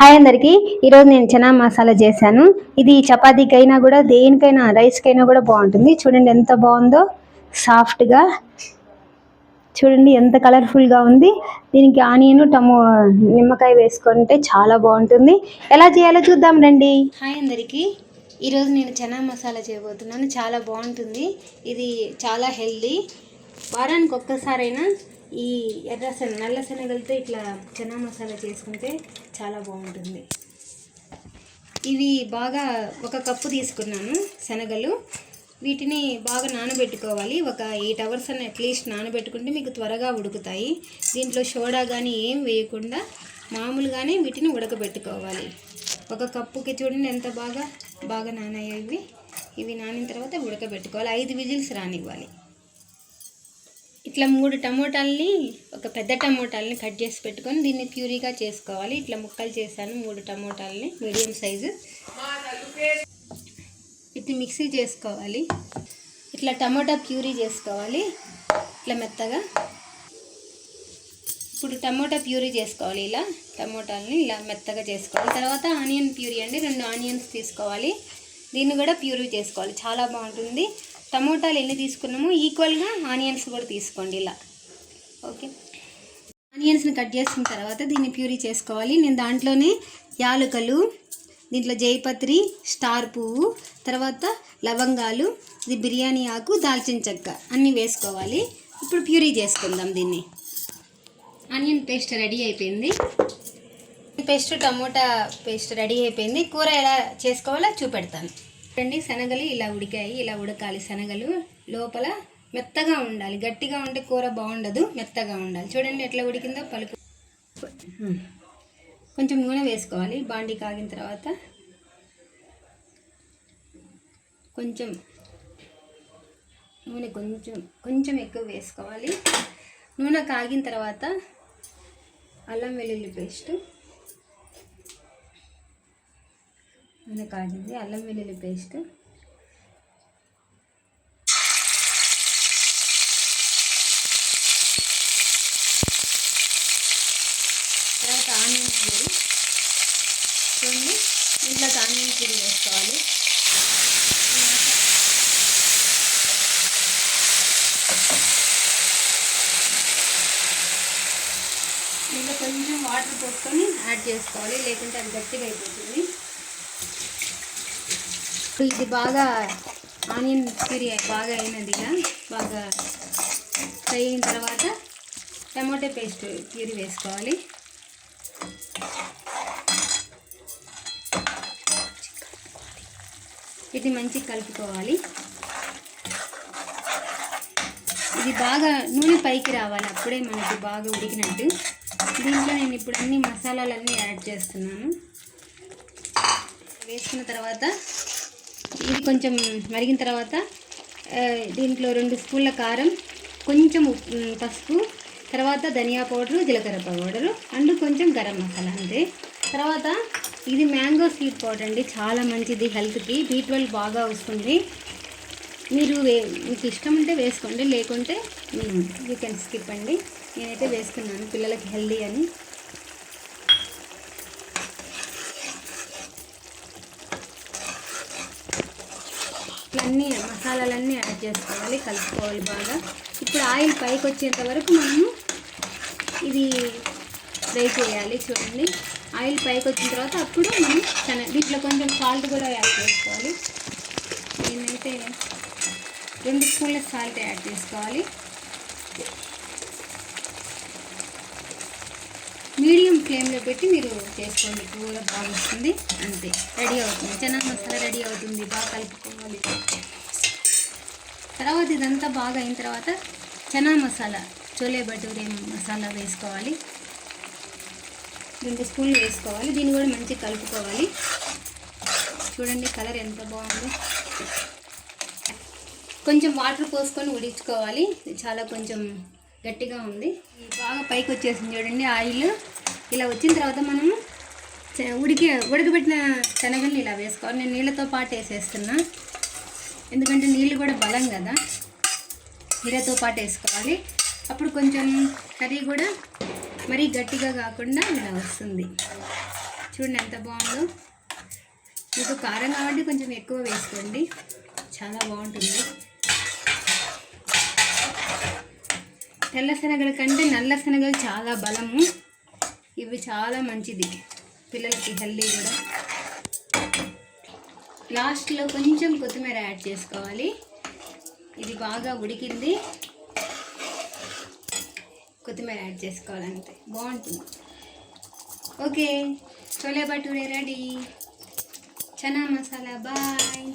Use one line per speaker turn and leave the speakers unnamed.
Hi అందరికి ఈరోజు నేను చనా మసాలా చేశాను. ఇది చపాతీకైనా కూడా దేనికైనా రైస్కైనా కూడా బాగుంటుంది. చూడండి ఎంత బాగుందో, సాఫ్ట్గా చూడండి ఎంత కలర్ఫుల్గా ఉంది. దీనికి ఆనియన్ నిమ్మకాయ వేసుకుంటే చాలా బాగుంటుంది. ఎలా చేయాలో చూద్దాం రండి. హాయ్ అందరికి ఈరోజు నేను చనా మసాలా చేయబోతున్నాను. చాలా బాగుంటుంది. ఇది చాలా హెల్దీ. వారానికి ఒక్కసారైనా ఈ నల్ల శనగలతో ఇట్లా చనా మసాలా చేసుకుంటే చాలా బాగుంటుంది. ఇవి బాగా 1 కప్పు తీసుకున్నాను శనగలు. వీటిని బాగా నానబెట్టుకోవాలి. ఒక 8 అవర్స్ అని అట్లీస్ట్ నానబెట్టుకుంటే మీకు త్వరగా ఉడుకుతాయి. దీంట్లో సోడా కానీ ఏం వేయకుండా మామూలుగానే వీటిని ఉడకబెట్టుకోవాలి. 1 కప్పుకి చూడండి ఎంత బాగా నానయ్యాయి. ఇవి నానిన తర్వాత ఉడకబెట్టుకోవాలి. 5 విజిల్స్ రానివ్వాలి. ఇట్లా 3 టమోటాలని, ఒక పెద్ద టమోటాలని కట్ చేసి పెట్టుకొని దీన్ని ప్యూరీగా చేసుకోవాలి. ఇట్లా ముక్కలు చేశాను 3 టమోటాలని, మీడియం సైజు. ఇట్లా మిక్సీ చేసుకోవాలి. ఇట్లా టమోటా ప్యూరీ చేసుకోవాలి ఇట్లా మెత్తగా. ఇప్పుడు టమోటా ప్యూరీ చేసుకోవాలి. ఇలా టమోటాలని ఇలా మెత్తగా చేసుకోవాలి. తర్వాత ఆనియన్ ప్యూరీ అండి, 2 ఆనియన్స్ తీసుకోవాలి. దీన్ని కూడా ప్యూరీ చేసుకోవాలి. చాలా బాగుంటుంది. టమోటాలు ఎన్ని తీసుకున్నామో ఈక్వల్గా ఆనియన్స్ కూడా తీసుకోండి ఇలా. ఓకే, ఆనియన్స్ని కట్ చేసిన తర్వాత దీన్ని ప్యూరీ చేసుకోవాలి. నేను దాంట్లోనే యాలకులు, దీంట్లో జైపత్రి, స్టార్ పువ్వు, తర్వాత లవంగాలు, ఇది బిర్యానీ ఆకు, దాల్చిన చెక్క అన్నీ వేసుకోవాలి. ఇప్పుడు ప్యూరీ చేసుకుందాం దీన్ని. ఆనియన్ పేస్ట్ రెడీ అయిపోయింది. టమోటా పేస్ట్ రెడీ అయిపోయింది. కూర ఎలా చేసుకోవాలో చూపెడతాను రండి. శనగలు ఇలా ఉడికాయి. ఇలా ఉడకాలి. శనగలు లోపల మెత్తగా ఉండాలి. గట్టిగా ఉంటే కూర బాగుండదు, మెత్తగా ఉండాలి. చూడండి ఎట్లా ఉడికిందో పలుకు. కొంచెం నూనె వేసుకోవాలి. బాండి కాగిన తర్వాత కొంచెం నూనె కొంచెం ఎక్కువ వేసుకోవాలి. నూనె కాగిన తర్వాత అల్లం వెల్లుల్లి పేస్ట్, నూనె కాగింది. అల్లం వెల్లుల్లి పేస్ట్, తర్వాత ఆనియన్ ప్యూరీ. చూడండి ఇంట్లో ఆనియన్ ప్యూరీ వేసుకోవాలి. దీంట్లో కొంచెం వాటర్ పోసుకొని యాడ్ చేసుకోవాలి, లేకుంటే అది గట్టిగా అయిపోతుంది. ఇది బాగా ఆనియన్ ప్యూరీ బాగా అయినదిగా బాగా ఫ్రై అయిన తర్వాత టమాటో పేస్ట్ ప్యూరీ వేసుకోవాలి. ఇది మంచిగా కలుపుకోవాలి. ఇది బాగా నూనె పైకి రావాలి, అప్పుడే మనకి బాగా ఉడికినట్టు. దీంట్లో నేను ఇప్పుడు అన్ని మసాలాలన్నీ యాడ్ చేస్తున్నాను. వేసుకున్న తర్వాత ఇది కొంచెం మరిగిన తర్వాత దీంట్లో 2 స్పూన్ల కారం, కొంచెం పసుపు, తర్వాత ధనియా పౌడరు, జీలకర్ర పౌడరు అండ్ కొంచెం గరం మసాలా అంతే. తర్వాత ఇది మ్యాంగో సీడ్ పౌడర్ అండి, చాలా మంచిది హెల్త్కి. B12 బాగా వస్తుంది. మీరు మీకు ఇష్టం ఉంటే వేసుకోండి, లేకుంటే యూ కెన్ స్కిప్ అండి. నేనైతే వేసుకున్నాను పిల్లలకి హెల్దీ అని. అన్నీ మసాలాలన్నీ యాడ్ చేసుకోవాలి, కలుపుకోవాలి బాగా. ఇప్పుడు ఆయిల్ పైకి వచ్చేంత వరకు మనము ఇది ఫ్రై చేయాలి. చూడండి ఆయిల్ పైకి వచ్చిన తర్వాత అప్పుడు మనం దీంట్లో కొంచెం సాల్ట్ కూడా యాడ్ చేసుకోవాలి. నేనైతే 2 స్పూన్ల సాల్ట్ యాడ్ చేసుకోవాలి. మీడియం ఫ్లేమ్లో పెట్టి మీరు చేసుకోండి, కూర బాగా వస్తుంది. అంతే, రెడీ అవుతుంది. చనా మసాలా రెడీ అవుతుంది. బాగా కలుపుకోవాలి. తర్వాత ఇదంతా బాగా అయిన తర్వాత చనా మసాలా, చోలే భటూరే మసాలా వేసుకోవాలి. 2 స్పూన్లు వేసుకోవాలి. దీన్ని కూడా మంచిగా కలుపుకోవాలి. చూడండి కలర్ ఎంత బాగుందో. కొంచెం వాటర్ పోసుకొని ఉడించుకోవాలి. చాలా కొంచెం గట్టిగా ఉంది. బాగా పైకి వచ్చేసింది చూడండి ఆయిల్. ఇలా వచ్చిన తర్వాత మనము ఉడకబెట్టిన శనగల్ని ఇలా వేసుకోవాలి. నేను నీళ్ళతో పాటు వేసేస్తున్నా, ఎందుకంటే నీళ్ళు కూడా బలం కదా. నీళ్ళతో పాటు వేసుకోవాలి. అప్పుడు కొంచెం కర్రీ కూడా మరీ గట్టిగా కాకుండా ఇలా వస్తుంది. చూడండి ఎంత బాగుందో. మీకు కారం కాబట్టి కొంచెం ఎక్కువ వేసుకోండి, చాలా బాగుంటుంది. తెల్ల శనగల కంటే నల్ల శనగలు చాలా బలము, ఇవి చాలా మంచిది పిల్లలకి, హెల్దీ కూడా. లాస్ట్లో కొంచెం కొత్తిమీర యాడ్ చేసుకోవాలి. ఇది బాగా ఉడికింది, కొత్తిమీర యాడ్ చేసుకోవాలంటే బాగుంటుంది. Okay, chole bhature ready. Chana masala, bye.